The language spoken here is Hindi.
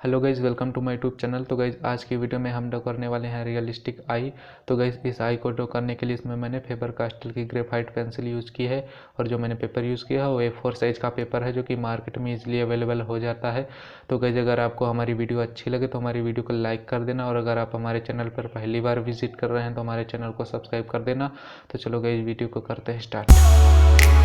Hello guys, welcome to my YouTube channel. तो गाइज़ आज की वीडियो में हम ड्रॉ करने वाले हैं रियलिस्टिक आई। तो गाइज़ इस आई को ड्रॉ करने के लिए इसमें मैंने फेबर कास्टल की ग्रेफाइट पेंसिल यूज़ की है और जो मैंने पेपर यूज़ किया है वो A4 साइज़ का पेपर है जो कि मार्केट में इजीली अवेलेबल हो जाता है। तो गाइज़ अगर आपको हमारी वीडियो अच्छी लगे तो हमारी वीडियो को लाइक कर देना और अगर आप हमारे चैनल पर पहली बार विजिट कर रहे हैं तो हमारे चैनल को सब्सक्राइब कर देना। तो चलो गाइज़ वीडियो को करते हैं स्टार्ट।